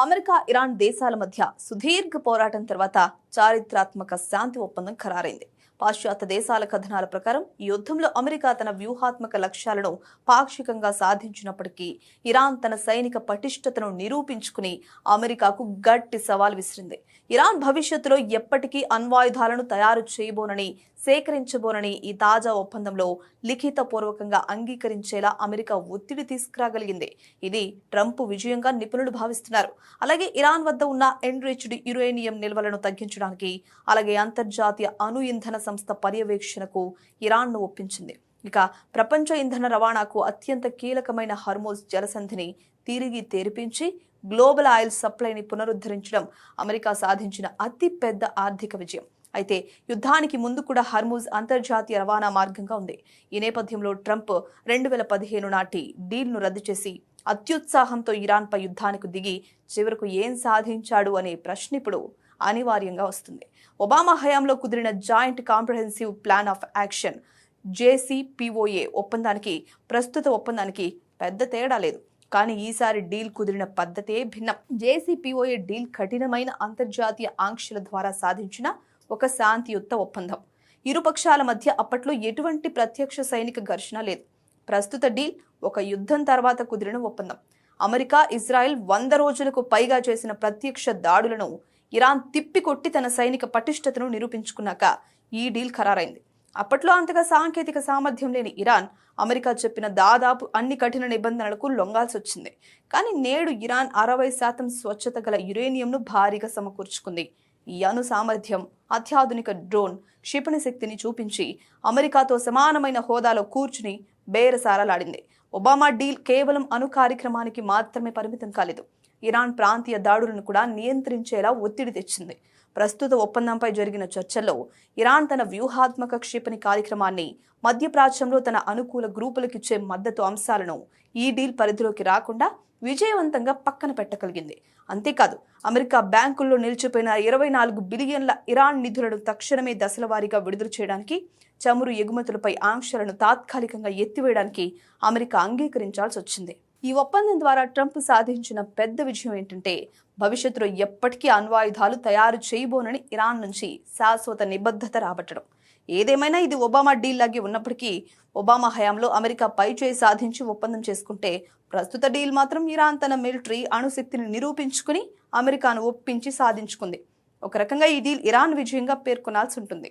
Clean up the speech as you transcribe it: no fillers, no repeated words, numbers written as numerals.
America, Iran దేశాల మధ్య సుదీర్ఘ పోరాటం తర్వాత చారిత్రాత్మక శాంతి ఒప్పందం ఖరారైంది. పాశ్చాత్య దేశాల కథనాల ప్రకారం ఈ యుద్ధంలో అమెరికా తన వ్యూహాత్మక లక్ష్యాలను పాక్షికంగా సాధించినప్పటికీ ఇరాన్ తన సైనిక పటిష్టతను నిరూపించుకుని అమెరికాకు గట్టి సవాల్ విసిరింది. ఇరాన్ భవిష్యత్తులో ఎప్పటికీ అణ్వాయుధాలను తయారు చేయబోనని, సేకరించబోనని ఈ తాజా ఒప్పందంలో లిఖితపూర్వకంగా అంగీకరించేలా అమెరికా ఒత్తిడి తీసుకురాగలిగింది. ఇది ట్రంప్ విజయంగా నిపుణులు భావిస్తున్నారు. అలాగే ఇరాన్ వద్ద ఉన్న ఎన్రిచ్డ్ యురేనియం నిల్వలను తగ్గించడానికి, అలాగే అంతర్జాతీయ అణు ఇంధన సంస్థ పర్యవేక్షణకు ఇరాన్ను ఒప్పించింది. ఇక ప్రపంచ ఇంధన రవాణాకు అత్యంత కీలకమైన హర్మోజ్ జలసంధిని తిరిగి తెరిపించి గ్లోబల్ ఆయిల్ సప్లైని పునరుద్ధరించడం అమెరికా సాధించిన అతి పెద్ద ఆర్థిక విజయం. అయితే యుద్ధానికి ముందు కూడా హర్మూజ్ అంతర్జాతీయ రవాణా మార్గంగా ఉంది. ఈ నేపథ్యంలో ట్రంప్ 2015 నాటి డీల్ను రద్దు చేసి అత్యుత్సాహంతో ఇరాన్పై యుద్ధానికి దిగి చివరకు ఏం సాధించాడు అనే ప్రశ్న ఇప్పుడు అనివార్యంగా వస్తుంది. ఒబామా హయాంలో కుదిరిన joint comprehensive plan of action JCPOA ఒప్పందానికి ప్రస్తుత ఒప్పందానికి పెద్ద తేడా లేదు. కానీ ఈసారి డీల్ కుదిరిన పద్ధతే భిన్నం. JCPOA డీల్ కఠినమైన అంతర్జాతీయ ఆంక్షల ద్వారా సాధించిన ఒక శాంతియుత ఒప్పందం. ఇరుపక్షాల మధ్య అప్పట్లో ఎటువంటి ప్రత్యక్ష సైనిక ఘర్షణ లేదు. ప్రస్తుత డీల్ ఒక యుద్ధం తర్వాత కుదిరిన ఒప్పందం. అమెరికా, ఇజ్రాయెల్ 100 రోజులకు పైగా చేసిన ప్రత్యక్ష దాడులను ఇరాన్ తిప్పికొట్టి తన సైనిక పటిష్టతను నిరూపించుకున్నాక ఈ డీల్ ఖరారైంది. అప్పట్లో అంతగా సాంకేతిక సామర్థ్యం లేని ఇరాన్ అమెరికా చెప్పిన దాదాపు అన్ని కఠిన నిబంధనలకు లొంగాల్సి వచ్చింది. కానీ నేడు ఇరాన్ 60% స్వచ్ఛత గల యురేనియంను భారీగా సమకూర్చుకుంది. ఈ అణు సామర్థ్యం, అత్యాధునిక డ్రోన్ క్షిపణి శక్తిని చూపించి అమెరికాతో సమానమైన హోదాలో కూర్చుని బేరసారాలాడింది. ఒబామా డీల్ కేవలం అణు కార్యక్రమానికి మాత్రమే పరిమితం కాలేదు. ఇరాన్ ప్రాంతీయ దాడులను కూడా నియంత్రించేలా ఒత్తిడి తెచ్చింది. ప్రస్తుత ఒప్పందంపై జరిగిన చర్చల్లో ఇరాన్ తన వ్యూహాత్మక క్షిపణి కార్యక్రమాన్ని, మధ్యప్రాచ్యంలో తన అనుకూల గ్రూపులకిచ్చే మద్దతు అంశాలను ఈ డీల్ పరిధిలోకి రాకుండా విజయవంతంగా పక్కన పెట్టగలిగింది. అంతేకాదు, అమెరికా బ్యాంకుల్లో నిలిచిపోయిన 24 బిలియన్ల ఇరాన్ నిధులను తక్షణమే దశలవారీగా విడుదల చేయడానికి, చమురు ఎగుమతులపై ఆంక్షలను తాత్కాలికంగా ఎత్తివేయడానికి అమెరికా అంగీకరించాల్సి వచ్చింది. ఈ ఒప్పందం ద్వారా ట్రంప్ సాధించిన పెద్ద విజయం ఏంటంటే, భవిష్యత్తులో ఎప్పటికీ అణ్వాయుధాలు తయారు చేయబోనని ఇరాన్ నుంచి శాశ్వత నిబద్ధత రాబట్టడం. ఏదేమైనా ఇది ఒబామా డీల్ లాగే ఉన్నప్పటికీ, ఒబామా హయాంలో అమెరికా పైచేయి సాధించి ఒప్పందం చేసుకుంటే, ప్రస్తుత డీల్ మాత్రం ఇరాన్ తన మిలిటరీ అణుశక్తిని నిరూపించుకుని అమెరికాను ఒప్పించి సాధించుకుంది. ఒక రకంగా ఈ డీల్ ఇరాన్ విజయంగా పేర్కొనాల్సి ఉంటుంది.